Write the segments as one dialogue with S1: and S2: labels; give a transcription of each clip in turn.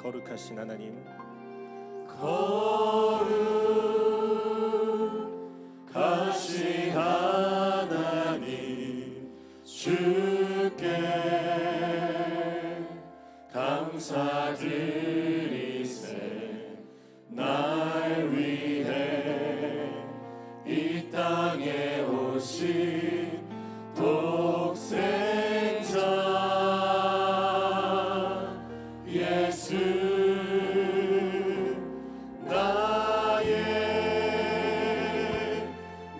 S1: 거룩하신 하나님,
S2: 거룩하신 하나님, 주께 감사드리세. 날 위해 이 땅에 오신 독생자 예수, 나의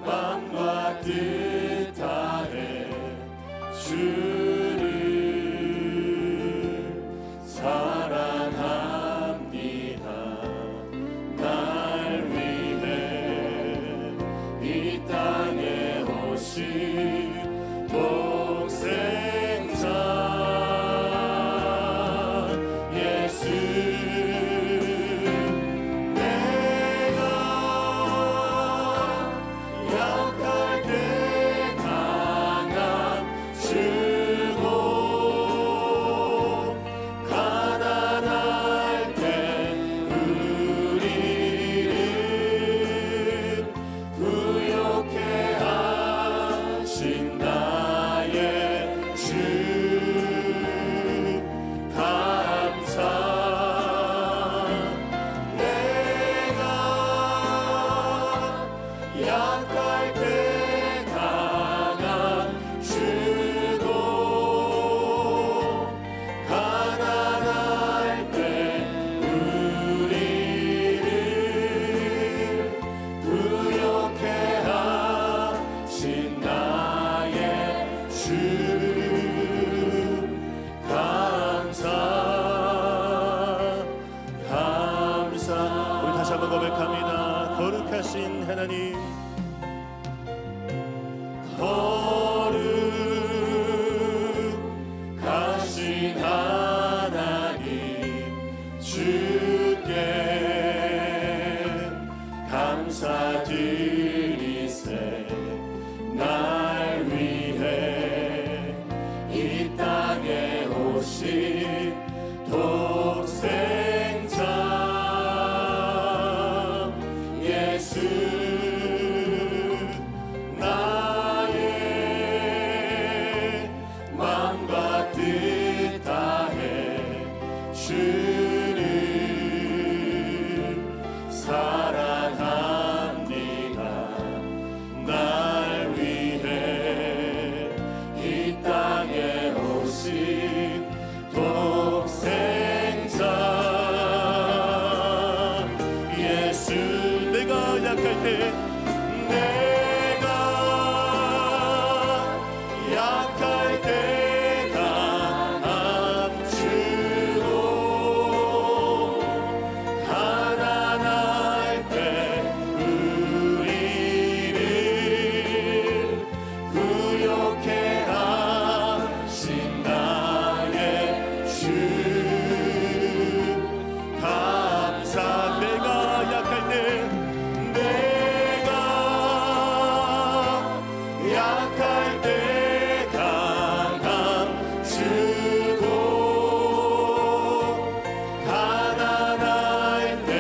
S2: 맘과 뜻 다해 주를 사랑합니다. 날 위해 이 땅에 오신 독생자 예수, 내가 약할 때 강한 주고 가난할 때 우리를 부욕해 하신 나의 주, 감사. 내가 약할 때 강한 주고 가난할 때 우리를 부욕해 하신 나의 주, 감사, 감사.
S1: 우리 다시 한번 고백합니다. 거룩하신 하나님,
S2: 거룩하신 하나님, 주께 감사드리세. 날 위해 이 땅에 오신 독생자 예수, 나의 맘과 뜻 다해 주를 사랑합니다. 날 위해 이 땅에 오신 독생자 예수,
S1: 내가 약할 때
S2: 내가 약할 때 강한 주고 가난할 때 우리를 부욕해 하신 나의 주, 감사.
S1: 내가 약할 때
S2: 내가 약할 때 강한 주고 가난할 때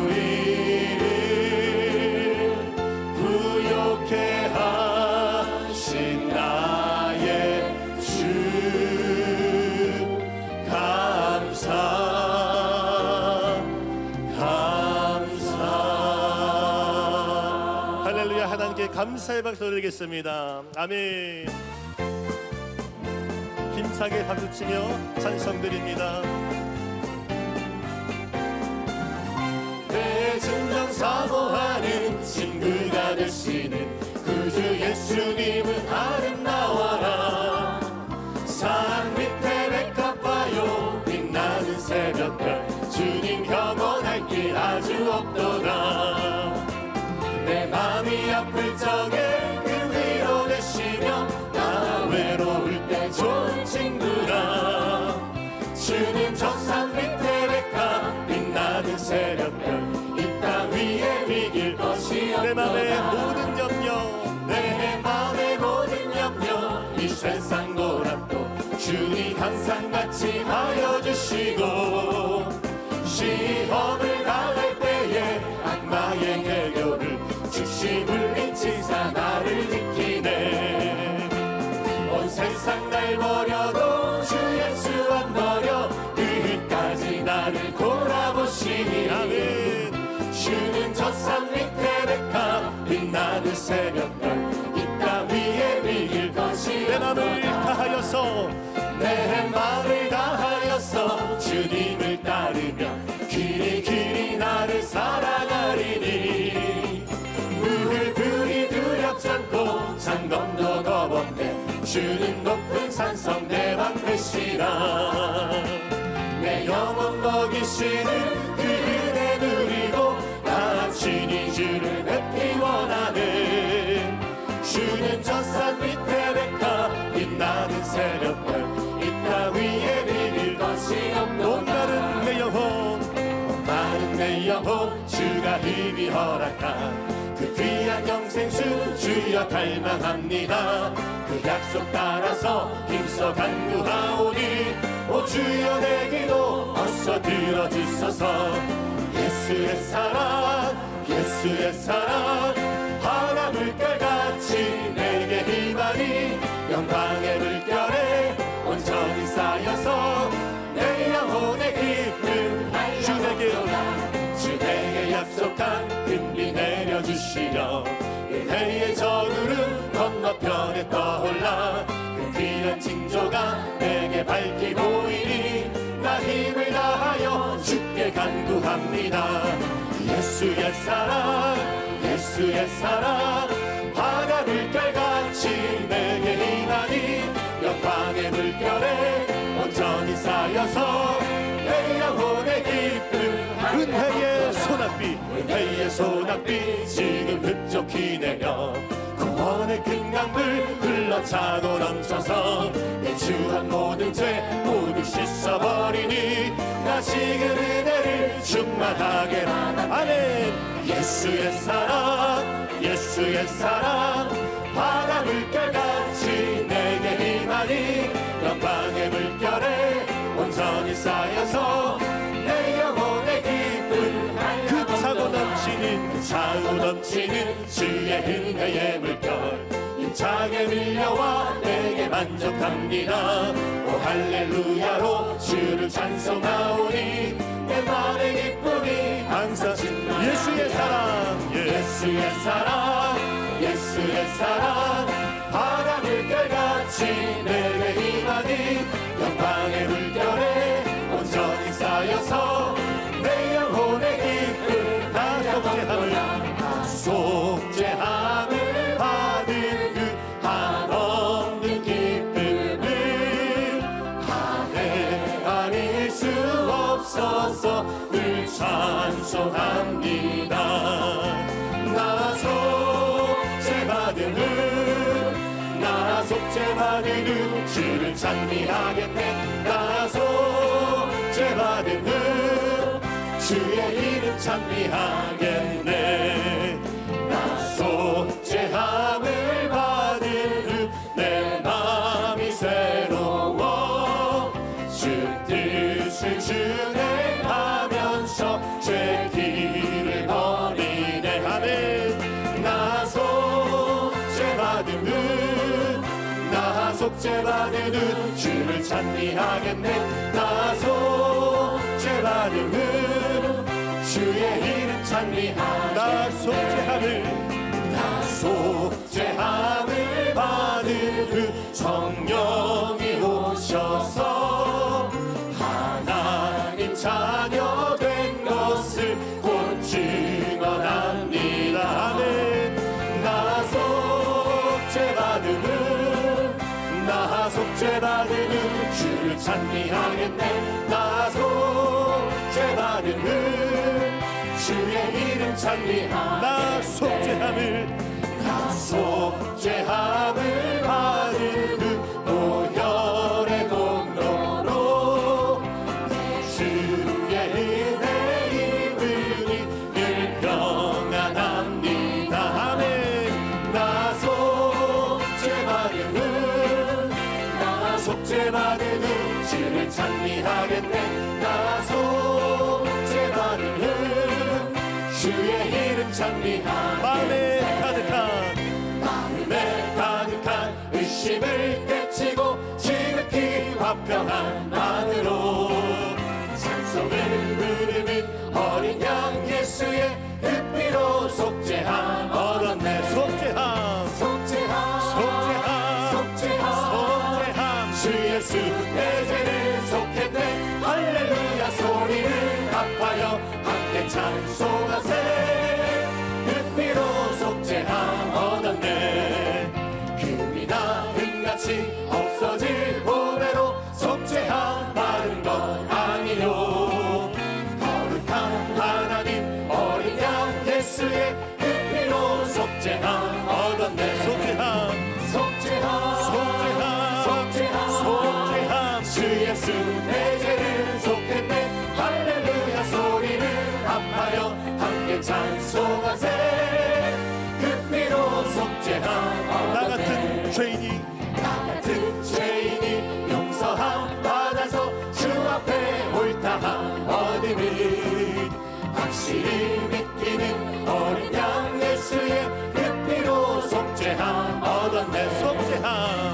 S2: 우리를 부욕해 하신 나의 주, 감사, 감사.
S1: 할렐루야. 하나님께 감사의 박수 드리겠습니다. 아멘. 힘차게 박수치며 찬송드립니다.
S2: 내 진정 사모하는 친구가 되시는 구주 예수님은 아름다워라. 산 밑에 백합화요 빛나는 새벽별, 주님 경원할 길 아주 없도다. 내 맘이 아플 적에 그 위로 되시며 나 외로울 때 좋은 친구라. 주님 저 산 밑에 백합 빛나는 새벽별, 이 땅 위에 비길 것이 없도다.
S1: 내 맘의 모든 염려,
S2: 내 맘의 모든 염려 이 세상 고난도 주님 항상 같이 하여 주시고 빛나는 새벽별 이 땅 위에 비길 것이
S1: 내 맘을 다하여서
S2: 내 마음을 다하여서 주님을 따르며 길이 길이 나를 사랑하리니 무을 불이 두렵지 않고 장검도 겁없네 주는 높은 산성 내 방패시라 내 영혼 먹이시는 그 은혜 누리고 나 친히 주를 뵙기 원하네 주는 전산 밑에 백화 빛나는 새벽별 이 땅 위에 비길 것이 없노라
S1: 목마른 내 영혼
S2: 마른 내 영혼 주가 힘이 허락한 그 귀한 영생수 주여 갈망합니다 그 약속 따라서 힘써 간구하오니 오 주여 내 기도 어서 들어주소서 예수의 사랑 예수의 사랑 바다 물결같이 내게 힘하니 영광의 물결에 온전히 쌓여서 내 영혼의 기쁨 주에게 약속한 금비 내려주시려 은혜의 저구름 건너편에 떠올라 그 귀한 징조가 내게 밝히 보이니 나 힘을 다하여 주께 간구합니다 예수의 사랑 예수의 사랑 바다 물결같이 내게 임하니 영광의 물결에 온전히 쌓여서 내 영혼의 기쁨
S1: 은혜의 소낙비
S2: 은혜의 소낙비 지금 흡족히 내려 구원의 큰 강물 흘러차고 넘쳐서 내 주한 모든 죄 모두 씻어버리니 나 지금 은혜를 충만하게
S1: 아멘
S2: 예수의 사랑 예수의 사랑 바다 물결같이 내게 임하니 영광의 물결에 온전히 쌓여서 내 영혼의 기쁨
S1: 그 차고 넘치는
S2: 차고 넘치는 주의 은혜의 물결 힘차게 밀려와 내게 만족합니다 오 할렐루야로 주를 찬송하오니 내 마음의 기쁨이 항상 신나
S1: 예수의 사랑
S2: 예수의 사랑 예수의 사랑 바다 물결같이 내게 임하니 영광의 물결에 온전히 쌓여서 내 영혼의 기쁨
S1: 나
S2: 속죄함을 받은 그 한없는 기쁨을 다 헤아릴 수 없어서 늘 찬송합니다 나 속죄받은 후 주를 찬미하겠네 나 속죄받은 후 주의 이름 찬미하겠네 나 속죄함을 받은 후 내 마음이 새로워 주 뜻을 준행하면서 죄 길을 버리네 아멘 나 속죄받은 후 나 속죄받은 후 주를 찬미하겠네 나 속죄받은 후 주의 이름 찬미하겠네
S1: 나
S2: 속죄함을 받은 후 성령이 오셔서 하나님 자녀 된 것을 곧 증언합니다 아멘 나 속죄받은 후 주를 찬미하겠네 나 속죄받은 후 주의 이름 찬미하겠네
S1: 나
S2: 속죄함을 받은 후 보혈의 공로로 주의 은혜 입으니 늘 평안합니다 아멘 나 속죄받은 후 주를 찬미하겠네 나 속죄받은 후 주의 이름 찬미하겠네 마음에 가득한 의심을 깨치고 지극히 화평한 마음으로 찬송을 부르는 어린 양 예수의 그 피로 속죄함 얻었네 예수 내 죄를 속했네 할렐루야 소리를 합하여 함께 찬송하세 그 피로 속죄함 얻었네 금이 다 은같이 없어질 보배로 속죄함 받은 것 아니요 거룩한 하나님 어린 양 예수의 그 피로 속죄함 얻었네
S1: 속죄함
S2: 주 예수 내 죄를 속했네 할렐루야 소리를 합하여 함께 찬송하세 그 피로 속죄함
S1: 나 같은 죄인이
S2: 용서함 받아서 주 앞에 옳다함 얻음을 확실히 믿기는 어린 양 예수의 그 피로 속죄함 얻었네 속죄함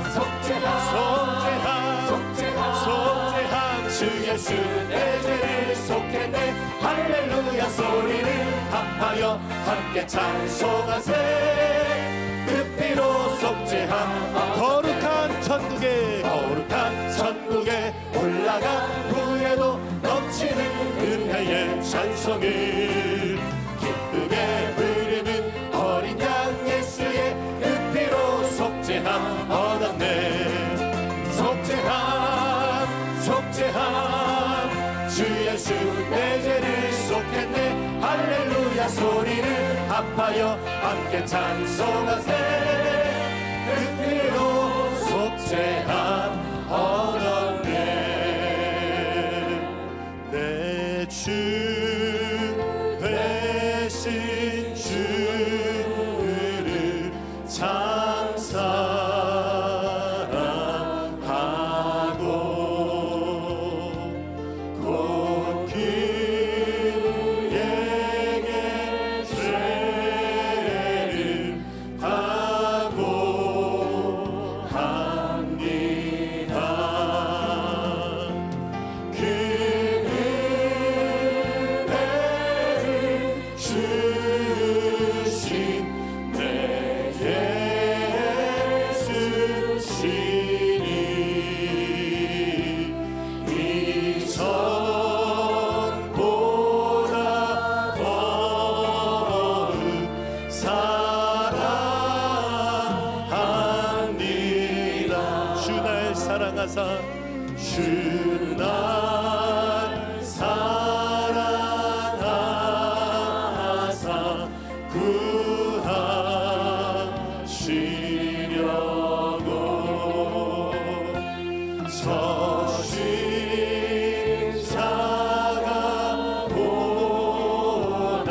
S2: 주 예수 내 죄를 속했네 할렐루야 소리를 합하여 함께 찬송하세 그 피로 속죄함
S1: 거룩한 천국에
S2: 올라간 후에도 넘치는 은혜의 찬송을 기쁘게 부르는 어린 양 예수의 그 피로 속죄함 얻었네 속죄함 주 예수 내 죄를 속했네 할렐루야 소리를 합하여 함께 찬송하세 그 피로 속죄함 얻었네
S1: 내 주 되신 주를 참 사랑하고 곧 그에게 죄를 다고 합니다. 그 은혜를 주신 내 예수시니 이전보다 더욱 사랑합니다. 주 날 사랑하사 주 날 사랑하사 구하시려고 저 십자가 고난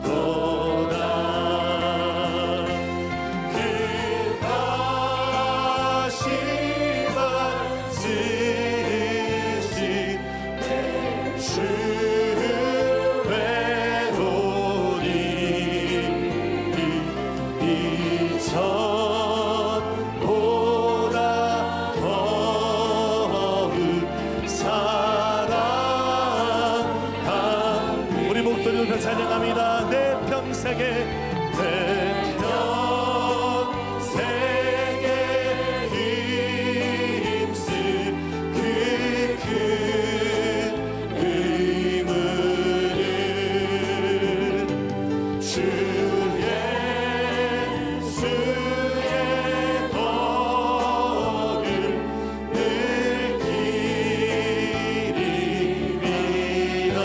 S1: 당하셨도다 그 가시만 쓰신 내 주 외로니 이전보다 더욱 사랑합니다. 우리 목소리 높여 찬양합니다. 내 평생에 힘쓸 그 큰 의무를 주 예수의 덕을 늘 기리리라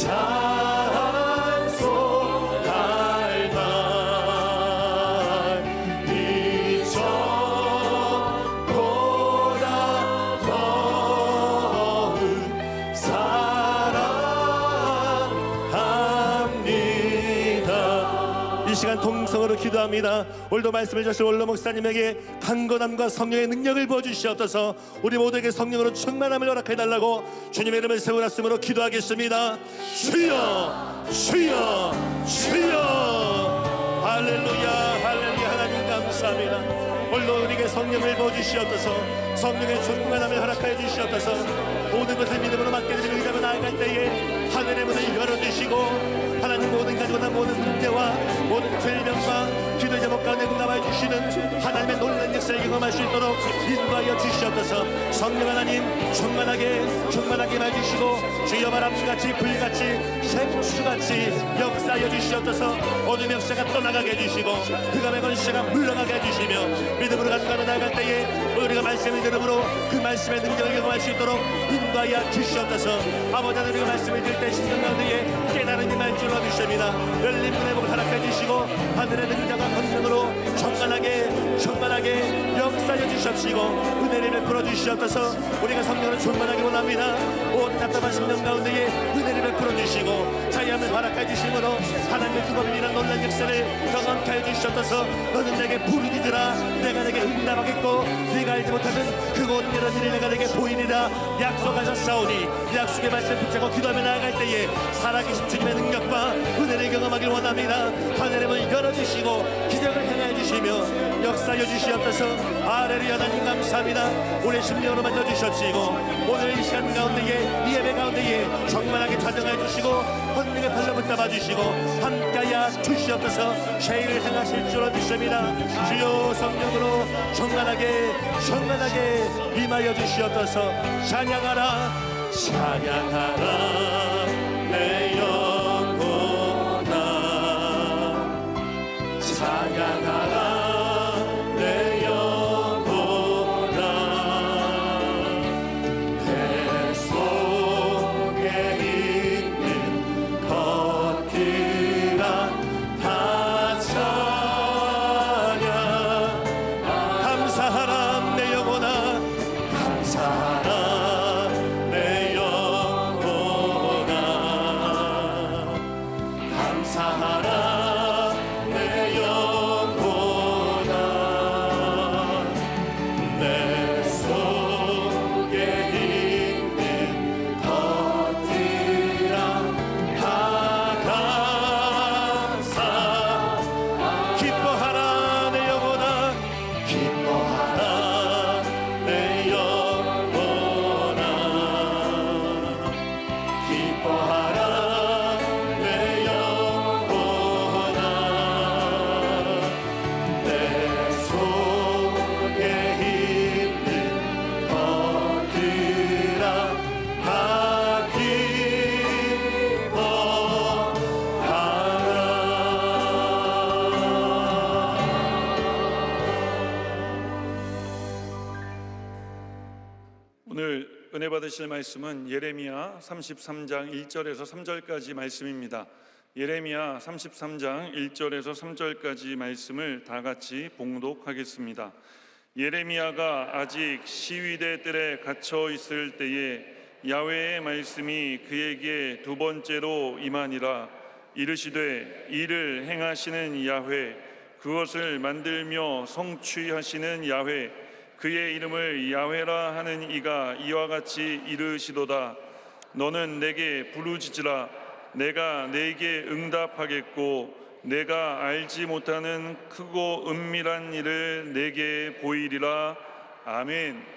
S1: 찬송할 날 이전보다 더욱 사랑합니다. 이 시간 동성으로 기도합니다. 오늘도 말씀해 주실 원로 목사님에게 강건함과 성령의 능력을 부어주시옵소서. 우리 모두에게 성령으로 충만함을 허락해달라고 주님의 이름을 세우라씀으로 기도하겠습니다. 주여 주여 주여. 할렐루야 할렐루야. 하나님 감사합니다. 오늘도 우리에게 성령을 부어주시옵소서. 성령의 충만함을 허락하여 주시옵소서. 모든 것을 믿음으로 맡겨드리며 기도하며 나아갈 때에 하늘의 문을 열어주시고 하나님 모든 가지고 모든 문제와 모든 질병과 기도 제목 가운데 응답하여 주시는 하나님의 놀라운 역사를 경험할 수 있도록 인도하여 주시옵소서. 성령 하나님 충만하게 해주시고 주여 바람같이 불같이 생수같이 역사하여 주시옵소서. 어둠 역사가 떠나가게 해주시고 흑암의 권세가 물러가게 해주시며 믿음으로 간다면 나아갈 때에 우리가 말씀을 들음으로 그 말씀의 능력을 경험할 수 있도록 인도하여 주시옵소서. 아버지 하나님 우리가 말씀을 들을 때 심령 가운데에 깨달음이 말줄로 주십니다. 열린 문의 복을 허락해 주시고 하늘의 능력과 권능으로 충만하게 역사해 주시옵시고 은혜를 베풀어 주시옵소서. 우리가 성령으로 충만하게 원합니다. 모든 답답한 심령 가운데에 은혜를 베풀어 주시고 자유함을 허락해 주심으로 하나님의 그법이란 놀라운 역사를 경험케 해 주시옵소서. 너는 내게 부르짖으라 내가 내게 응답하겠고 네가 알지 못하는 그곳 이런 일을 내가 내게 보이리라 약속하셨사오니 약속의 말씀 붙잡고 기도하며 나아갈 때에 살아계신 주님의 능력과 은혜를 경험하길 원합니다. 하늘의 문을 열어주시고 기적을 행하여 주시며 역사하여 주시옵소서. 할렐루야. 하나님 감사합니다. 우리 심령으로 만져주셨시고 오늘 이 시간 가운데에 이 예배 가운데에 정만하게 찬양하여 주시고 권능의 팔로 붙잡아 주시고 함께하여 주시옵소서. 죄를 행하실 줄 믿습니다. 주여 성령으로 정만하게 임하여 주시옵소서. 찬양하라 내 영혼아 찬양하라 내 영혼아 내 속에 있는 것들아 다 찬양 감사하라 내 영혼아 감사하라 내 영혼아 감사하라 내 영혼아 내 속에 있는 것들아 다 감사 기뻐하라 내 영혼아 기뻐하라 내 영혼아 기뻐하라 내 영혼아 내 속에 있는 것들아 다 기뻐하라.
S3: 오늘 은혜 받으실 말씀은 예레미야 33장 1절에서 3절까지 말씀입니다. 예레미야 33장 1절에서 3절까지 말씀을 다 같이 봉독하겠습니다. 예레미야가 아직 시위대 뜰에 갇혀 있을 때에 야훼의 말씀이 그에게 두 번째로 임하니라. 이르시되 이를 행하시는 야훼 그것을 만들며 성취하시는 야훼 그의 이름을 야훼라 하는 이가 이와 같이 이르시도다. 너는 내게 부르짖으라 내가 내게 응답하겠고 내가 알지 못하는 크고 은밀한 일을 내게 보이리라. 아멘.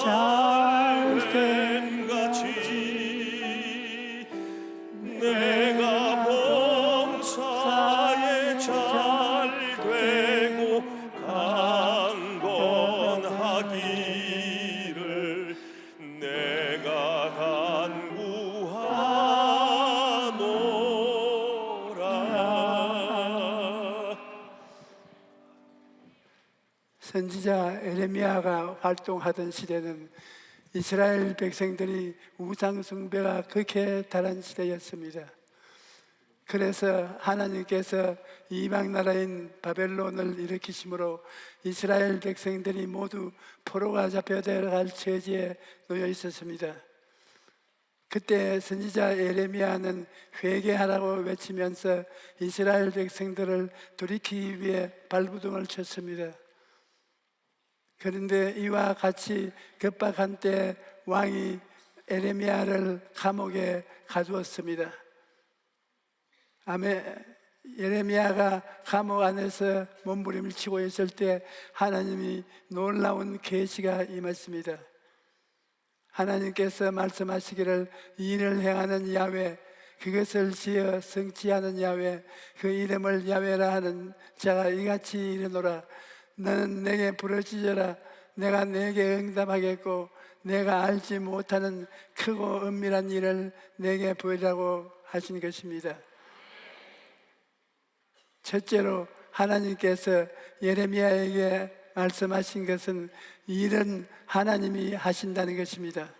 S3: 잘된 같이 내가 범사에 잘되고 강건하기를 내가 간구하노라.
S4: 선지자 에레미야가 활동하던 시대는 이스라엘 백성들이 우상 숭배가 극에 달한 시대였습니다. 그래서 하나님께서 이방 나라인 바벨론을 일으키심으로 이스라엘 백성들이 모두 포로가 잡혀들어갈 처지에 놓여 있었습니다. 그때 선지자 에레미야는 회개하라고 외치면서 이스라엘 백성들을 돌이키기 위해 발부둥을 쳤습니다. 그런데 이와 같이 급박한 때 왕이 에레미야를 감옥에 가두었습니다. 에레미야가 감옥 안에서 몸부림을 치고 있을 때 하나님이 놀라운 계시가 임했습니다. 하나님께서 말씀하시기를 이 일을 행하는 야훼, 그것을 지어 성취하는 야훼, 그 이름을 야훼라 하는 자가 이같이 이르노라. 너는 내게 부르짖어라. 내가 내게 응답하겠고 내가 알지 못하는 크고 은밀한 일을 내게 보이라고 하신 것입니다. 첫째로 하나님께서 예레미야에게 말씀하신 것은 이 일은 하나님이 하신다는 것입니다.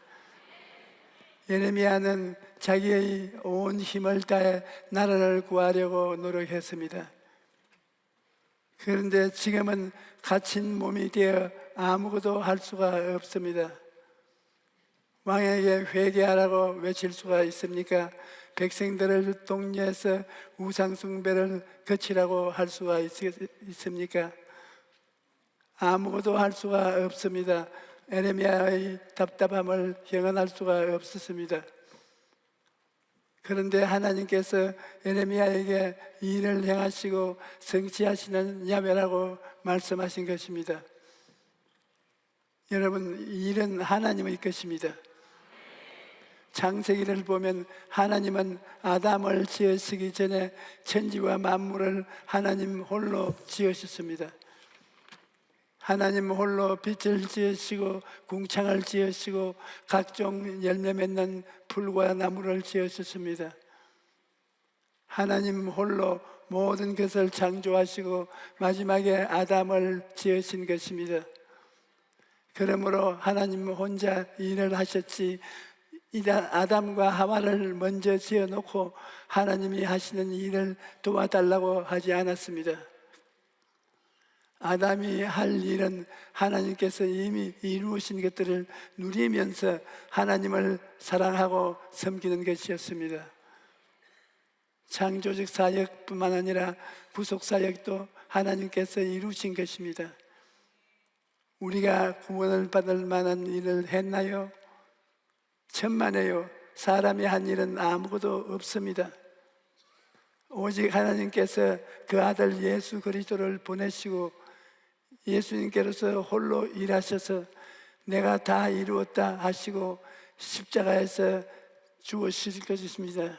S4: 예레미야는 자기의 온 힘을 다해 나라를 구하려고 노력했습니다. 그런데 지금은 갇힌 몸이 되어 아무것도 할 수가 없습니다. 왕에게 회개하라고 외칠 수가 있습니까? 백성들을 독려해서 우상숭배를 그치라고 할 수가 있습니까? 아무것도 할 수가 없습니다. 에레미야의 답답함을 형언할 수가 없었습니다. 그런데 하나님께서 에레미야에게 이 일을 행하시고 성취하시는 야훼라고 말씀하신 것입니다. 여러분, 이 일은 하나님의 것입니다. 창세기를 보면 하나님은 아담을 지으시기 전에 천지와 만물을 하나님 홀로 지으셨습니다. 하나님 홀로 빛을 지으시고 궁창을 지으시고 각종 열매 맺는 풀과 나무를 지으셨습니다. 하나님 홀로 모든 것을 창조하시고 마지막에 아담을 지으신 것입니다. 그러므로 하나님 혼자 일을 하셨지 아담과 하와를 먼저 지어놓고 하나님이 하시는 일을 도와달라고 하지 않았습니다. 아담이 할 일은 하나님께서 이미 이루신 것들을 누리면서 하나님을 사랑하고 섬기는 것이었습니다. 창조적 사역뿐만 아니라 구속 사역도 하나님께서 이루신 것입니다. 우리가 구원을 받을 만한 일을 했나요? 천만에요. 사람이 한 일은 아무것도 없습니다. 오직 하나님께서 그 아들 예수 그리스도를 보내시고 예수님께로서 홀로 일하셔서 내가 다 이루었다 하시고 십자가에서 죽으실 것입니다.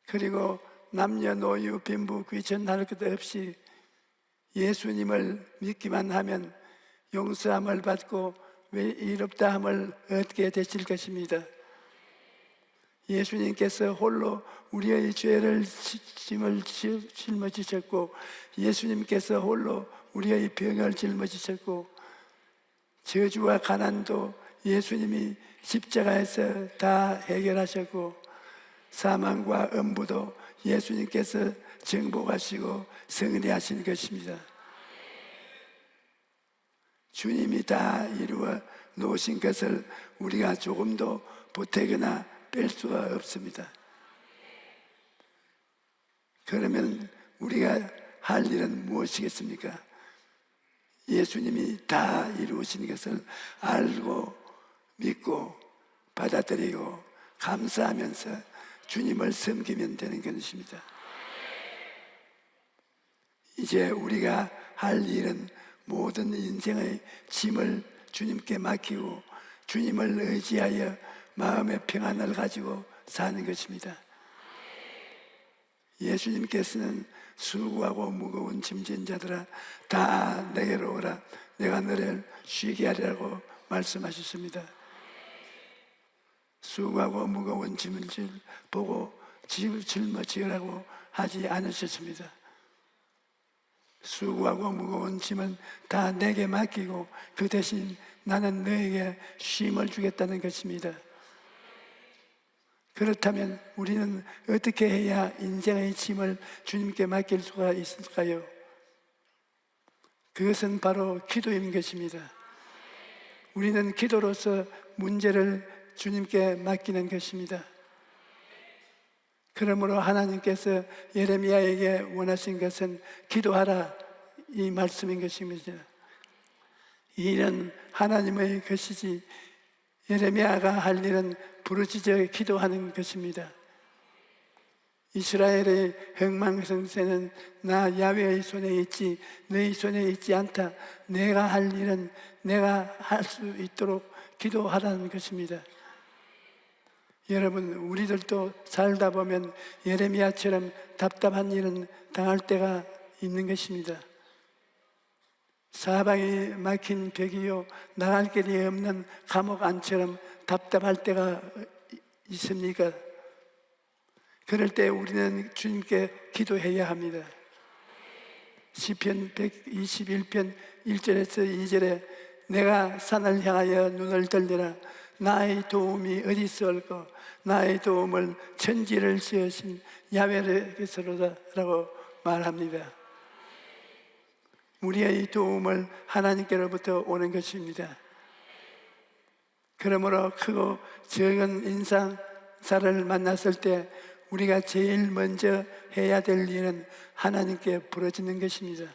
S4: 그리고 남녀노유 빈부 귀천할 것 없이 예수님을 믿기만 하면 용서함을 받고 의롭다함을 얻게 되실 것입니다. 예수님께서 홀로 우리의 죄를 짐을 짊어지셨고 예수님께서 홀로 우리의 병을 짊어지셨고 저주와 가난도 예수님이 십자가에서 다 해결하셨고 사망과 음부도 예수님께서 정복하시고 승리하신 것입니다. 주님이 다 이루어 놓으신 것을 우리가 조금도 보태거나 뺄 수가 없습니다. 그러면 우리가 할 일은 무엇이겠습니까? 예수님이 다 이루신 것을 알고 믿고 받아들이고 감사하면서 주님을 섬기면 되는 것입니다. 이제 우리가 할 일은 모든 인생의 짐을 주님께 맡기고 주님을 의지하여 마음의 평안을 가지고 사는 것입니다. 예수님께서는 수고하고 무거운 짐진 자들아 다 내게로 오라, 내가 너를 쉬게 하리라고 말씀하셨습니다. 수고하고 무거운 짐을 보고 짊어지라고 하지 않으셨습니다. 수고하고 무거운 짐은 다 내게 맡기고 그 대신 나는 너에게 쉼을 주겠다는 것입니다. 그렇다면 우리는 어떻게 해야 인생의 짐을 주님께 맡길 수가 있을까요? 그것은 바로 기도인 것입니다. 우리는 기도로서 문제를 주님께 맡기는 것입니다. 그러므로 하나님께서 예레미야에게 원하신 것은 기도하라, 이 말씀인 것입니다. 이 일은 하나님의 것이지 예레미야가 할 일은 부르짖어 기도하는 것입니다. 이스라엘의 흥망성쇠는 나 야훼의 손에 있지 너희 손에 있지 않다. 내가 할 일은 내가 할 수 있도록 기도하라는 것입니다. 여러분, 우리들도 살다 보면 예레미야처럼 답답한 일은 당할 때가 있는 것입니다. 사방이 막힌 벽이요 나갈 길이 없는 감옥 안처럼 답답할 때가 있습니까? 그럴 때 우리는 주님께 기도해야 합니다. 시편 121편 1절에서 2절에 내가 산을 향하여 눈을 들리라, 나의 도움이 어디서 올까? 나의 도움을 천지를 지으신 야훼에게서로다 라고 말합니다. 우리의 도움을 하나님께로부터 오는 것입니다. 그러므로 크고 적은 인상사를 만났을 때 우리가 제일 먼저 해야 될 일은 하나님께 부르짖는 것입니다.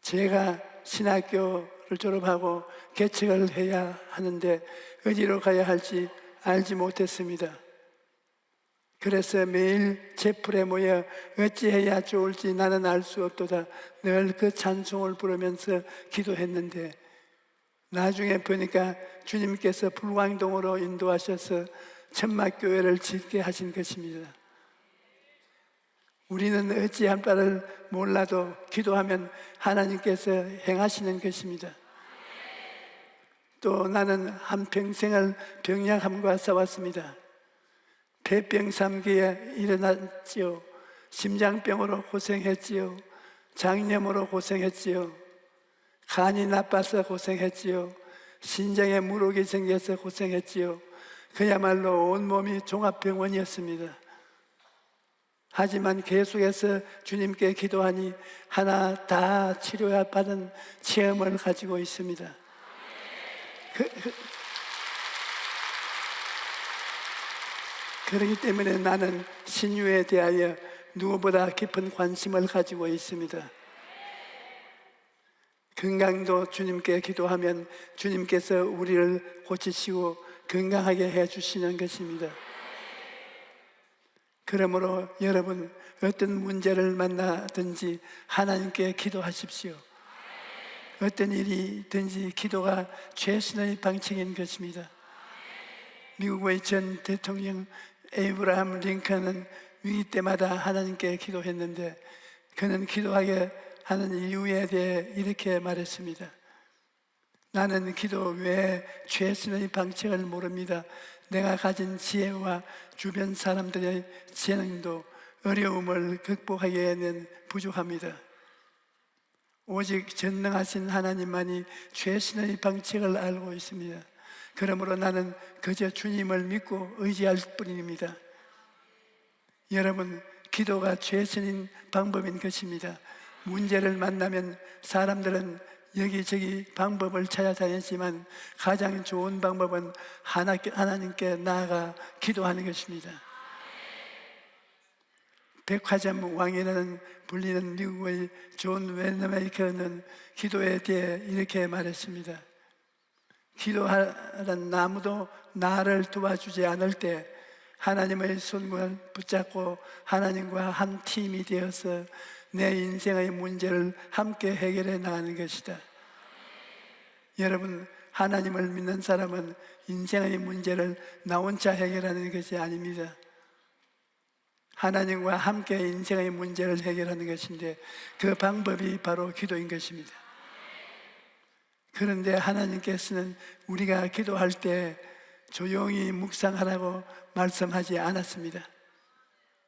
S4: 제가 신학교를 졸업하고 개척을 해야 하는데 어디로 가야 할지 알지 못했습니다. 그래서 매일 제풀에 모여 어찌해야 좋을지 나는 알 수 없도다 늘 그 찬송을 부르면서 기도했는데 나중에 보니까 주님께서 불광동으로 인도하셔서 천막교회를 짓게 하신 것입니다. 우리는 어찌할 바를 몰라도 기도하면 하나님께서 행하시는 것입니다. 또 나는 한평생을 병약함과 싸웠습니다. 폐병 3기에 일어났지요. 심장병으로 고생했지요. 장염으로 고생했지요. 간이 나빠서 고생했지요. 신장에 물혹이 생겨서 고생했지요. 그야말로 온몸이 종합병원이었습니다. 하지만 계속해서 주님께 기도하니 하나 다 치료받은 체험을 가지고 있습니다. 그렇기 때문에 나는 신유에 대하여 누구보다 깊은 관심을 가지고 있습니다. 건강도 주님께 기도하면 주님께서 우리를 고치시고 건강하게 해주시는 것입니다. 그러므로 여러분, 어떤 문제를 만나든지 하나님께 기도하십시오. 어떤 일이든지 기도가 최선의 방책인 것입니다. 미국의 전 대통령 에이브라함 링컨은 위기 때마다 하나님께 기도했는데 그는 기도하게 하는 이유에 대해 이렇게 말했습니다. 나는 기도 외에 최선의 방책을 모릅니다. 내가 가진 지혜와 주변 사람들의 재능도 어려움을 극복하기에는 부족합니다. 오직 전능하신 하나님만이 최선의 방책을 알고 있습니다. 그러므로 나는 그저 주님을 믿고 의지할 뿐입니다. 여러분, 기도가 최선인 방법인 것입니다. 문제를 만나면 사람들은 여기저기 방법을 찾아다녔지만 가장 좋은 방법은 하나님께 나아가 기도하는 것입니다. 백화점 왕이라는 불리는 미국의 존 웨너메이커는 기도에 대해 이렇게 말했습니다. 기도하는 나무도 나를 도와주지 않을 때 하나님의 손을 붙잡고 하나님과 한 팀이 되어서 내 인생의 문제를 함께 해결해 나가는 것이다. 여러분, 하나님을 믿는 사람은 인생의 문제를 나 혼자 해결하는 것이 아닙니다. 하나님과 함께 인생의 문제를 해결하는 것인데 그 방법이 바로 기도인 것입니다. 그런데 하나님께서는 우리가 기도할 때 조용히 묵상하라고 말씀하지 않았습니다.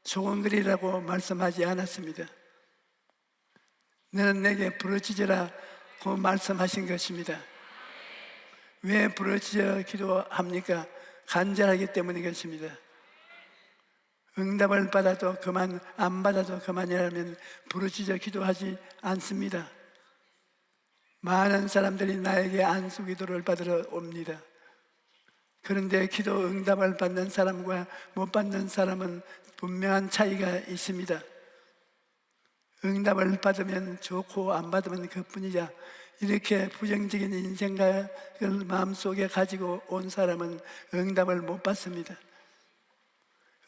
S4: 소원거리라고 말씀하지 않았습니다. 너는 내게 부르짖으라고 말씀하신 것입니다. 왜 부르짖어 기도합니까? 간절하기 때문인 것입니다. 응답을 받아도 그만, 안 받아도 그만이라면 부르짖어 기도하지 않습니다. 많은 사람들이 나에게 안수 기도를 받으러 옵니다. 그런데 기도 응답을 받는 사람과 못 받는 사람은 분명한 차이가 있습니다. 응답을 받으면 좋고 안 받으면 그뿐이자, 이렇게 부정적인 인생각을 마음속에 가지고 온 사람은 응답을 못 받습니다.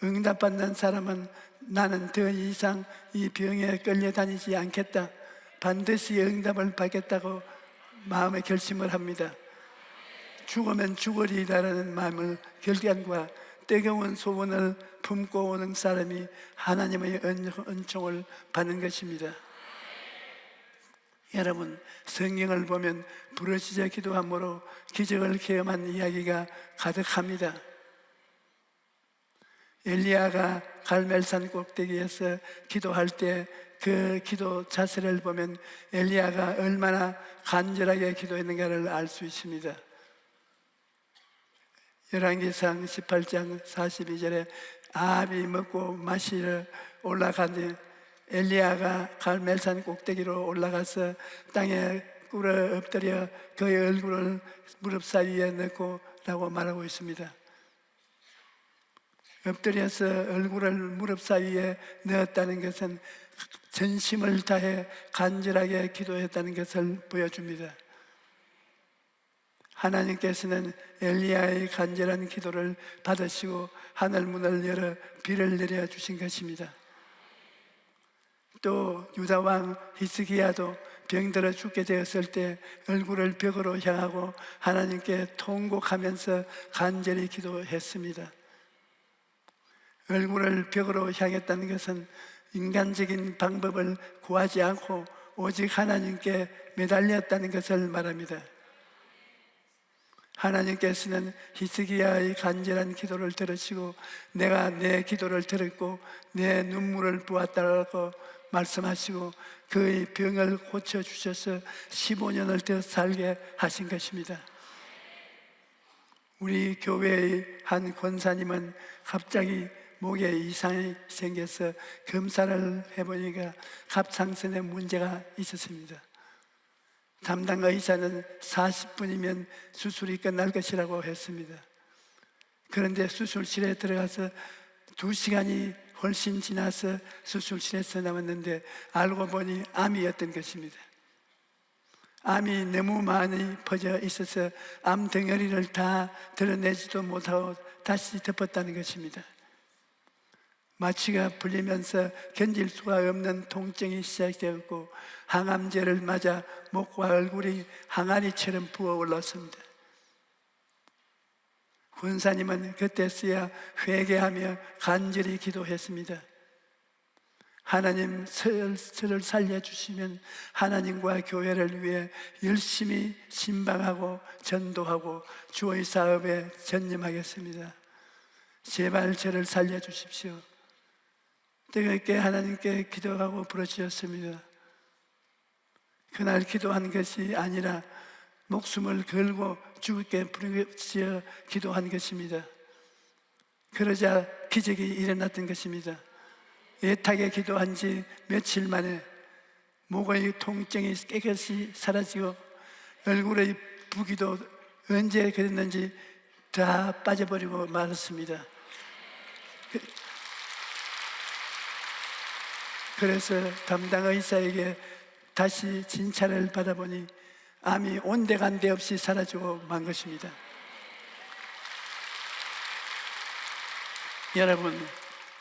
S4: 응답받는 사람은 나는 더 이상 이 병에 끌려다니지 않겠다, 반드시 응답을 받겠다고 마음의 결심을 합니다. 죽으면 죽으리라는 마음을 결단과 뜨거운 소원을 품고 오는 사람이 하나님의 은총을 받는 것입니다. 여러분, 성경을 보면 부르짖어 기도함으로 기적을 경험한 이야기가 가득합니다. 엘리야가 갈멜산 꼭대기에서 기도할 때 그 기도 자세를 보면 엘리야가 얼마나 간절하게 기도했는가를 알 수 있습니다. 열왕기상 18장 42절에 아합이 먹고 마시러 올라가니 엘리야가 갈멜산 꼭대기로 올라가서 땅에 꿇어 엎드려 그의 얼굴을 무릎 사이에 넣고 라고 말하고 있습니다. 엎드려서 얼굴을 무릎 사이에 넣었다는 것은 전심을 다해 간절하게 기도했다는 것을 보여줍니다. 하나님께서는 엘리야의 간절한 기도를 받으시고 하늘 문을 열어 비를 내려 주신 것입니다. 또 유다 왕 히스기야도 병들어 죽게 되었을 때 얼굴을 벽으로 향하고 하나님께 통곡하면서 간절히 기도했습니다. 얼굴을 벽으로 향했다는 것은 인간적인 방법을 구하지 않고 오직 하나님께 매달렸다는 것을 말합니다. 하나님께서는 히스기야의 간절한 기도를 들으시고 내가 내 기도를 들었고 내 눈물을 보았다고 말씀하시고 그의 병을 고쳐주셔서 15년을 더 살게 하신 것입니다. 우리 교회의 한 권사님은 갑자기 목에 이상이 생겨서 검사를 해보니까 갑상선에 문제가 있었습니다. 담당 의사는 40분이면 수술이 끝날 것이라고 했습니다. 그런데 수술실에 들어가서 2시간이 훨씬 지나서 수술실에서 나왔는데 알고 보니 암이었던 것입니다. 암이 너무 많이 퍼져 있어서 암 덩어리를 다 드러내지도 못하고 다시 덮었다는 것입니다. 마취가 풀리면서 견딜 수가 없는 통증이 시작되었고 항암제를 맞아 목과 얼굴이 항아리처럼 부어올랐습니다. 권사님은 그때서야 회개하며 간절히 기도했습니다. 하나님, 저를 살려주시면 하나님과 교회를 위해 열심히 신방하고 전도하고 주의 사업에 전념하겠습니다. 제발 저를 살려주십시오. 뜨겁게 하나님께 기도하고 부르짖었습니다. 그날 기도한 것이 아니라 목숨을 걸고 주께 부르짖어 기도한 것입니다. 그러자 기적이 일어났던 것입니다. 애타게 기도한 지 며칠 만에 목의 통증이 깨끗이 사라지고 얼굴의 부기도 언제 그랬는지 다 빠져버리고 말았습니다. 그래서 담당 의사에게 다시 진찰을 받아보니 암이 온데간데 없이 사라지고 만 것입니다. 여러분,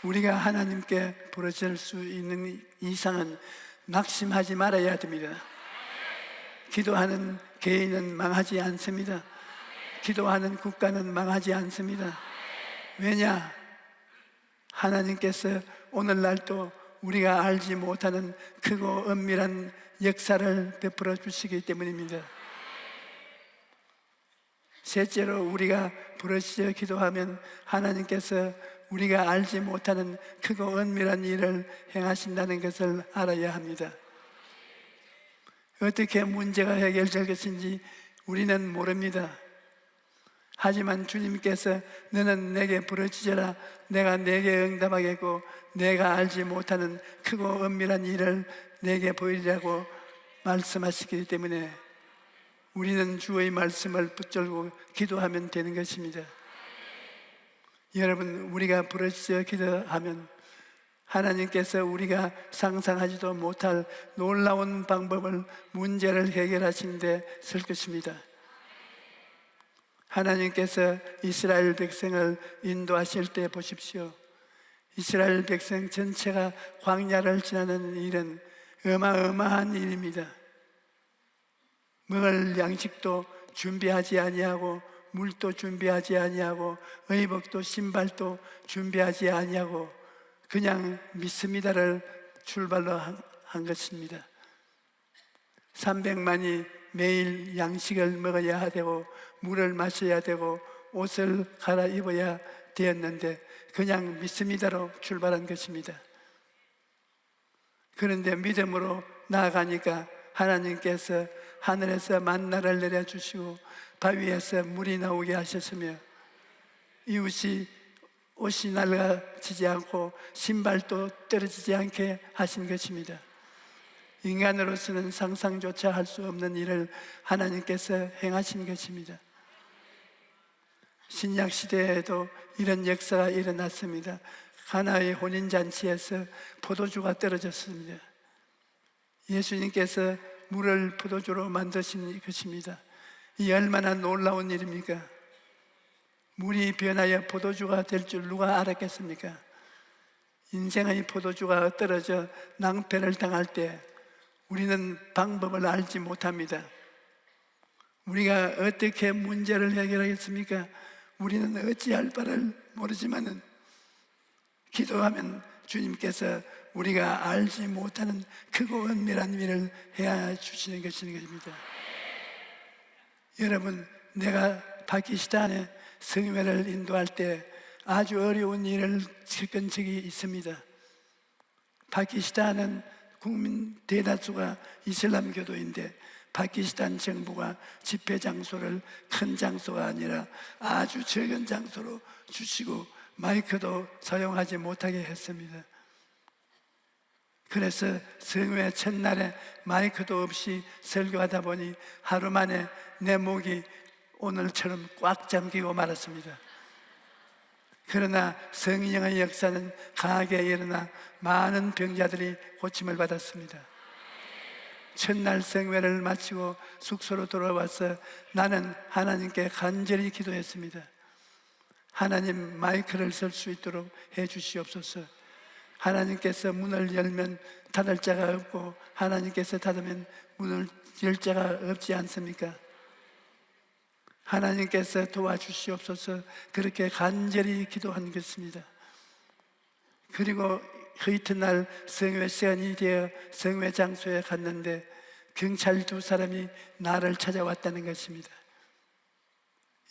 S4: 우리가 하나님께 부르짖을 수 있는 이상은 낙심하지 말아야 됩니다. 기도하는 개인은 망하지 않습니다. 기도하는 국가는 망하지 않습니다. 왜냐? 하나님께서 오늘날도 우리가 알지 못하는 크고 은밀한 역사를 베풀어 주시기 때문입니다. 셋째로, 우리가 부르짖어 기도하면 하나님께서 우리가 알지 못하는 크고 은밀한 일을 행하신다는 것을 알아야 합니다. 어떻게 문제가 해결될 것인지 우리는 모릅니다. 하지만 주님께서 너는 내게 부르짖어라, 내가 내게 응답하겠고 내가 알지 못하는 크고 은밀한 일을 내게 보이리라고 말씀하시기 때문에 우리는 주의 말씀을 붙들고 기도하면 되는 것입니다. 여러분, 우리가 부르짖어 기도하면 하나님께서 우리가 상상하지도 못할 놀라운 방법을 문제를 해결하신 데 쓸 것입니다. 하나님께서 이스라엘 백성을 인도하실 때 보십시오. 이스라엘 백성 전체가 광야를 지나는 일은 어마어마한 일입니다. 먹을 양식도 준비하지 아니하고 물도 준비하지 아니하고 의복도 신발도 준비하지 아니하고 그냥 믿습니다를 출발로 한 것입니다. 300만이 매일 양식을 먹어야 되고 물을 마셔야 되고 옷을 갈아입어야 되었는데 그냥 믿습니다로 출발한 것입니다. 그런데 믿음으로 나아가니까 하나님께서 하늘에서 만나를 내려주시고 바위에서 물이 나오게 하셨으며 이웃이 옷이 낡아지지 않고 신발도 떨어지지 않게 하신 것입니다. 인간으로서는 상상조차 할 수 없는 일을 하나님께서 행하신 것입니다. 신약 시대에도 이런 역사가 일어났습니다. 가나의 혼인잔치에서 포도주가 떨어졌습니다. 예수님께서 물을 포도주로 만드신 것입니다. 이 얼마나 놀라운 일입니까? 물이 변하여 포도주가 될 줄 누가 알았겠습니까? 인생의 포도주가 떨어져 낭패를 당할 때 우리는 방법을 알지 못합니다. 우리가 어떻게 문제를 해결하겠습니까? 우리는 어찌할 바를 모르지만은 기도하면 주님께서 우리가 알지 못하는 크고 은밀한 일을 해야 주시는 것입니다. 여러분, 내가 파키스탄에 성회를 인도할 때 아주 어려운 일을 겪은 적이 있습니다. 파키스탄은 국민 대다수가 이슬람교도인데 파키스탄 정부가 집회 장소를 큰 장소가 아니라 아주 적은 장소로 주시고 마이크도 사용하지 못하게 했습니다. 그래서 성회 첫날에 마이크도 없이 설교하다 보니 하루 만에 내 목이 오늘처럼 꽉 잠기고 말았습니다. 그러나 성령의 역사는 강하게 일어나 많은 병자들이 고침을 받았습니다. 첫날 성회를 마치고 숙소로 돌아와서 나는 하나님께 간절히 기도했습니다. 하나님, 마이크를 쓸 수 있도록 해 주시옵소서. 하나님께서 문을 열면 닫을 자가 없고 하나님께서 닫으면 문을 열 자가 없지 않습니까? 하나님께서 도와주시옵소서. 그렇게 간절히 기도한 것입니다. 그리고 그 이튿날 성회 시간이 되어 성회 장소에 갔는데 경찰 2사람이 나를 찾아왔다는 것입니다.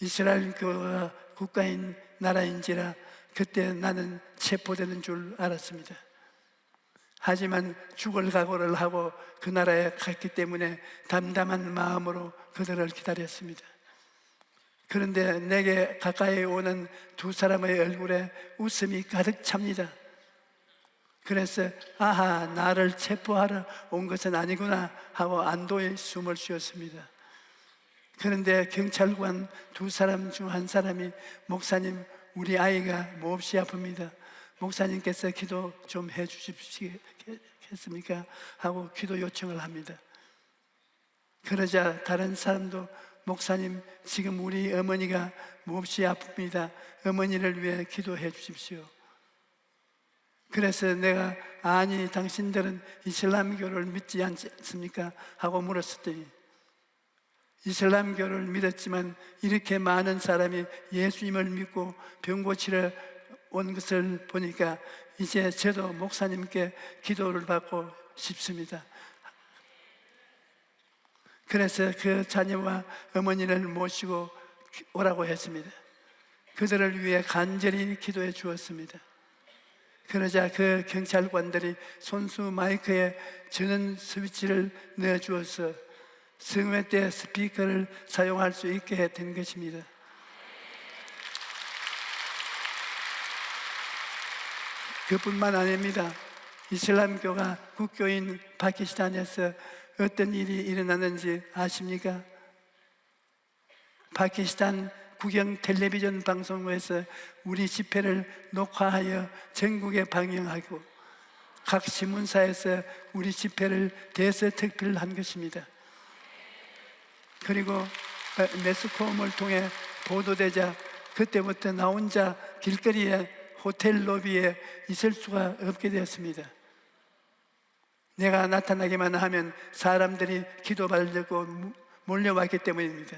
S4: 이스라엘 교회가 국가인 나라인지라 그때 나는 체포되는 줄 알았습니다. 하지만 죽을 각오를 하고 그 나라에 갔기 때문에 담담한 마음으로 그들을 기다렸습니다. 그런데 내게 가까이 오는 2사람의 얼굴에 웃음이 가득 찹니다. 그래서 아하, 나를 체포하러 온 것은 아니구나 하고 안도의 숨을 쉬었습니다. 그런데 경찰관 2사람 중 한 사람이 목사님, 우리 아이가 몹시 아픕니다. 목사님께서 기도 좀 해 주시겠습니까? 하고 기도 요청을 합니다. 그러자 다른 사람도 목사님, 지금 우리 어머니가 몹시 아픕니다. 어머니를 위해 기도해 주십시오. 그래서 내가 아니, 당신들은 이슬람교를 믿지 않습니까? 하고 물었더니 이슬람교를 믿었지만 이렇게 많은 사람이 예수님을 믿고 병 고치러 온 것을 보니까 이제 저도 목사님께 기도를 받고 싶습니다. 그래서 그 자녀와 어머니를 모시고 오라고 했습니다. 그들을 위해 간절히 기도해 주었습니다. 그러자 그 경찰관들이 손수 마이크에 전원 스위치를 넣어주어서 성회 때 스피커를 사용할 수 있게 된 것입니다. 그뿐만 아닙니다. 이슬람교가 국교인 파키스탄에서 어떤 일이 일어나는지 아십니까? 파키스탄 국영 텔레비전 방송국에서 우리 집회를 녹화하여 전국에 방영하고 각 신문사에서 우리 집회를 대서특필한 것입니다. 그리고 매스컴을 통해 보도되자 그때부터 나 혼자 길거리에 호텔 로비에 있을 수가 없게 되었습니다. 내가 나타나기만 하면 사람들이 기도받으려고 몰려왔기 때문입니다.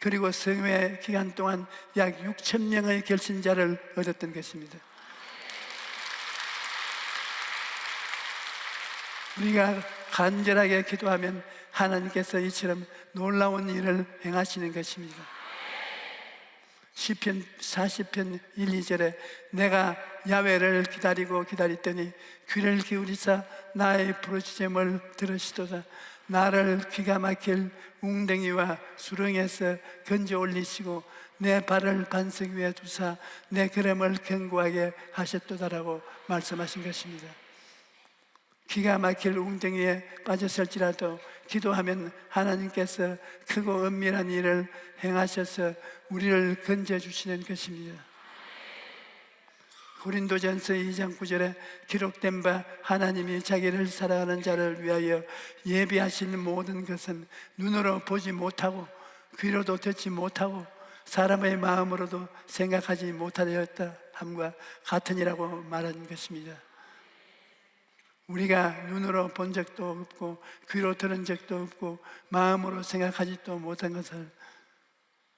S4: 그리고 성회 기간 동안 약 6천 명의 결신자를 얻었던 것입니다. 우리가 간절하게 기도하면 하나님께서 이처럼 놀라운 일을 행하시는 것입니다. 시편 40편 1, 2절에 내가 야훼를 기다리고 기다렸더니 귀를 기울이사 나의 부르짖음을 들으시도다. 나를 기가 막힐 웅덩이와 수렁에서 건져 올리시고 내 발을 반석 위에 두사 내 걸음을 견고하게 하셨도다라고 말씀하신 것입니다. 기가 막힐 웅덩이에 빠졌을지라도 기도하면 하나님께서 크고 은밀한 일을 행하셔서 우리를 건져주시는 것입니다. 고린도전서 2장 9절에 기록된 바 하나님이 자기를 사랑하는 자를 위하여 예비하신 모든 것은 눈으로 보지 못하고 귀로도 듣지 못하고 사람의 마음으로도 생각하지 못하였다 함과 같으니라고 말한 것입니다. 우리가 눈으로 본 적도 없고 귀로 들은 적도 없고 마음으로 생각하지도 못한 것을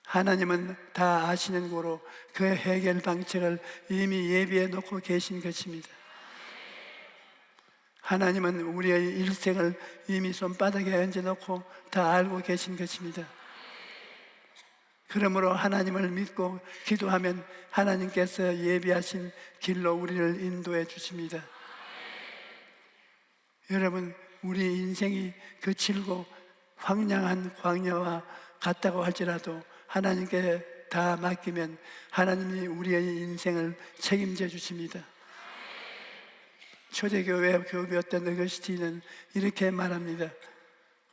S4: 하나님은 다 아시는 고로 그 해결 방책을 이미 예비해 놓고 계신 것입니다. 하나님은 우리의 일생을 이미 손바닥에 얹어놓고 다 알고 계신 것입니다. 그러므로 하나님을 믿고 기도하면 하나님께서 예비하신 길로 우리를 인도해 주십니다. 여러분, 우리 인생이 거칠고 황량한 광야와 같다고 할지라도 하나님께 다 맡기면 하나님이 우리의 인생을 책임져 주십니다. 초대교회 교부였던 어거스틴은 이렇게 말합니다.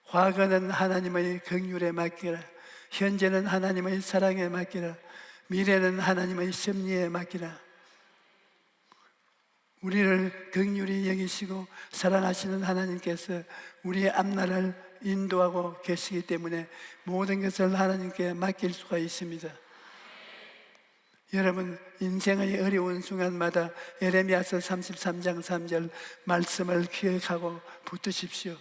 S4: 과거는 하나님의 긍휼에 맡기라. 현재는 하나님의 사랑에 맡기라. 미래는 하나님의 섭리에 맡기라. 우리를 긍휼히 여기시고 사랑하시는 하나님께서 우리의 앞날을 인도하고 계시기 때문에 모든 것을 하나님께 맡길 수가 있습니다. 여러분, 인생의 어려운 순간마다 예레미야서 33장 3절 말씀을 기억하고 붙드십시오.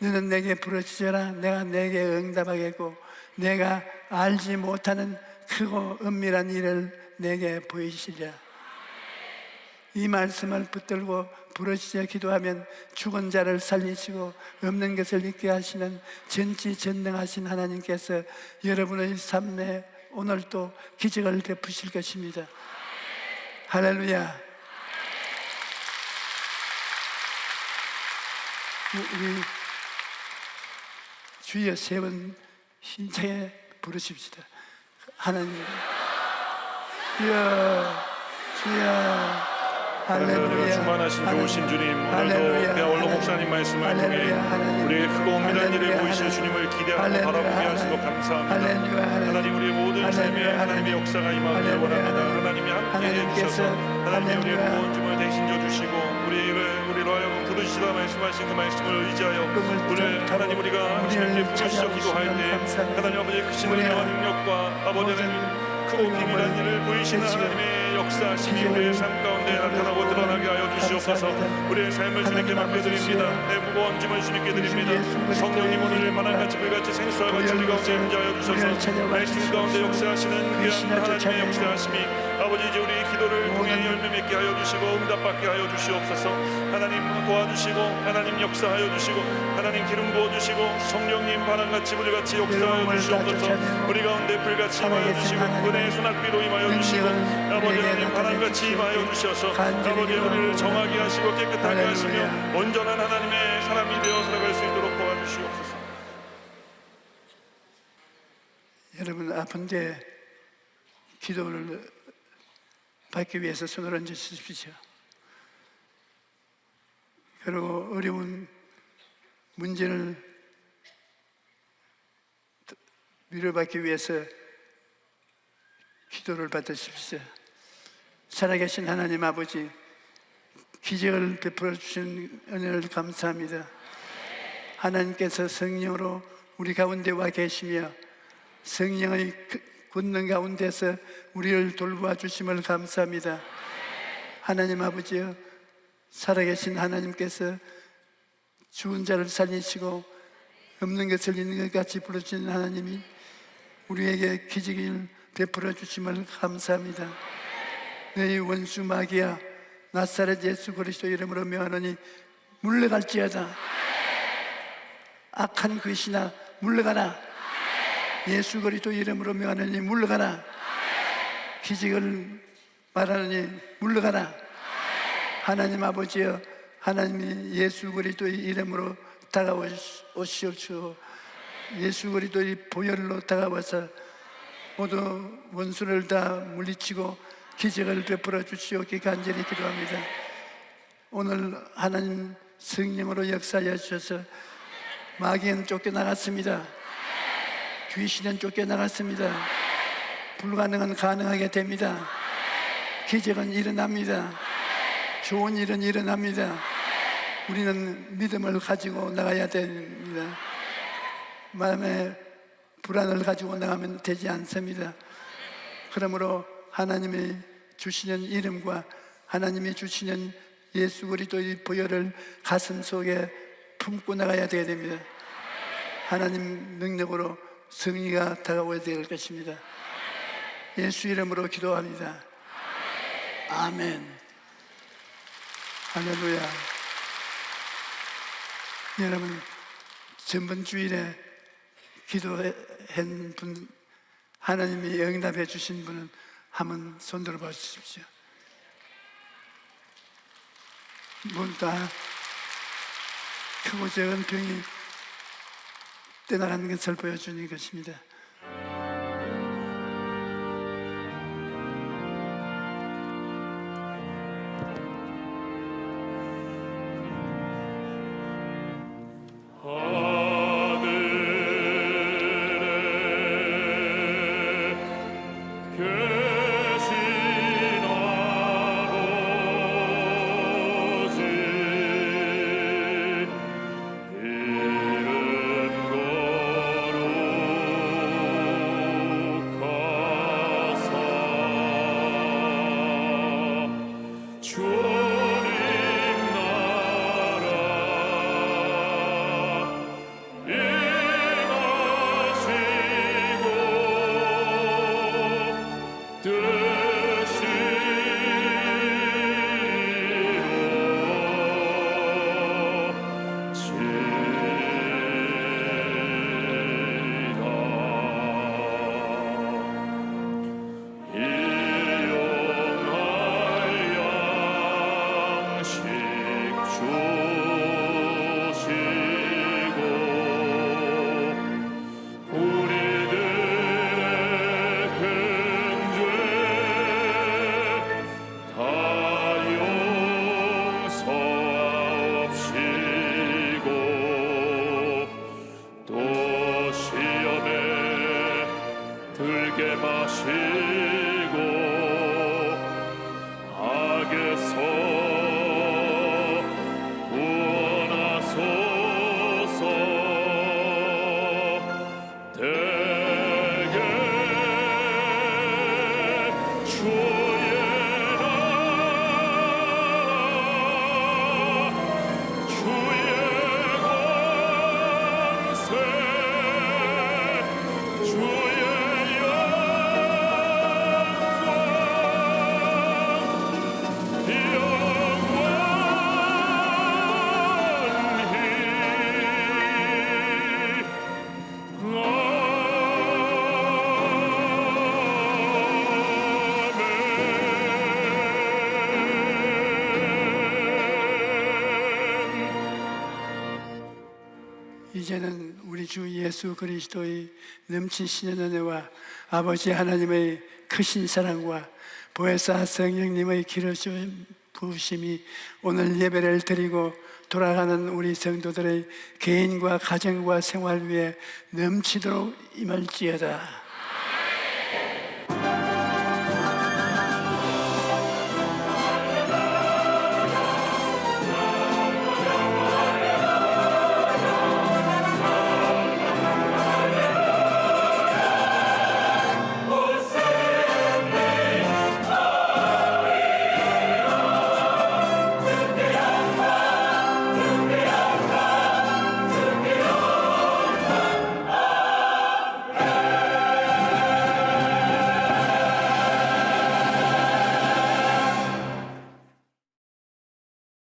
S4: 너는 내게 부르짖어라. 내가 내게 응답하겠고 내가 알지 못하는 크고 은밀한 일을 내게 보이시리라. 이 말씀을 붙들고 부르짖어 기도하면 죽은 자를 살리시고 없는 것을 있게 하시는 전지전능하신 하나님께서 여러분의 삶에 오늘도 기적을 베푸실 것입니다. 할렐루야. 우리 주여 세 번 힘차게 부르십시다. 하나님, 주여
S3: 할렐루야. 충만하신 좋으신 주님, 오늘도 배아올로 목사님 말씀을 통해 우리의 크고 은밀한 일을 보이실 주님을 기대하고 바라보게 하시고 감사합니다. 하나님, 우리의 모든 삶에 하나님의 역사가 임하기를 원합니다. 하나님이 함께 해주셔서 하나님이 우리의 구원 주님을 대신져 주시고 우리로 하여금 부르시다 말씀하신 그 말씀을 의지하여 오늘 하나님 우리가 하나님께 부르시어 기도할 때 하나님 아버지의 크신 은혜와 능력과 아버지는 크고 비밀한 일을 보이시는 하나님의 역사하심이 우리의 삶 가운데 나타나고 드러나게 하여 주시옵소서. 우리의 삶을 주님께 맡겨드립니다. 내 무거운 짐을 주님께 드립니다. 성령님 오늘 바람같이 불같이 생수와 같이 우리 가운데 임재하여 주셔서 말씀 가운데 역사하시는 귀한 하나님의 역사하심이 아버지 이제 우리 기도를 통해 열매 맺게 하여 주시고 응답받게 하여 주시옵소서. 하나님 도와주시고 하나님 역사하여 주시고 하나님 기름 부어주시고 성령님 바람같이 불같이 역사하여 주시옵소서. 우리 가운데 불같이 임하여 주시고 은혜의 소낙비로 임하여 주시고 아버지 하나님 바람같이 임하여 주셔서 아버지 우리를 정하게 하시고 깨끗하게 하시며 온전한 하나님의 사람이 되어 살아갈 수 있도록 도와주시옵소서.
S4: 여러분 아픈데 기도를 받기 위해서 손을 얹어 주십시오. 그리고 어려운 문제를 위로받기 위해서 기도를 받으십시오. 살아계신 하나님 아버지, 기적을 베풀어 주신 은혜를 감사합니다. 하나님께서 성령으로 우리 가운데 와 계시며 성령의 권능 가운데서 우리를 돌보아 주심을 감사합니다. 하나님 아버지여, 살아계신 하나님께서 죽은 자를 살리시고 없는 것을 있는 것 같이 부르시는 하나님이 우리에게 기적을 베풀어 주심을 감사합니다. 너희 원수 마귀야, 나사렛 예수 그리스도 이름으로 명하노니 물러갈지어다. 악한 귀신아 물러가라. 예수 그리스도 이름으로 명하노니 물러가라. 기적을 말하노니 물러가라. 하나님 아버지여, 하나님이 예수 그리스도의 이름으로 다가오시옵시고 예수 그리스도의 보혈로 다가와서 모두 원수를 다 물리치고 기적을 베풀어 주시옵기 간절히 기도합니다. 오늘 하나님 성령으로 역사하여 주셔서 마귀는 쫓겨나갔습니다. 귀신은 쫓겨나갔습니다. 불가능은 가능하게 됩니다. 기적은 일어납니다. 좋은 일은 일어납니다. 우리는 믿음을 가지고 나가야 됩니다. 마음에 불안을 가지고 나가면 되지 않습니다. 그러므로 하나님이 주시는 이름과 하나님이 주시는 예수 그리스도의 보혈을 가슴 속에 품고 나가야 되게 됩니다. 하나님 능력으로 승리가 다가와야 될 것입니다. 예수 이름으로 기도합니다. 아멘. 할렐루야. 여러분, 전번 주일에 기도한 분, 하나님이 응답해 주신 분은 한번 손 들어 봐 주십시오. 뭔가 크고 작은 병이 떠나가는 것을 보여주는 것입니다. 이제는 우리 주 예수 그리스도의 넘치시는 은혜와 아버지 하나님의 크신 사랑과 보혜사 성령님의 기르심 부으심이 오늘 예배를 드리고 돌아가는 우리 성도들의 개인과 가정과 생활 위에 넘치도록 임할지어다.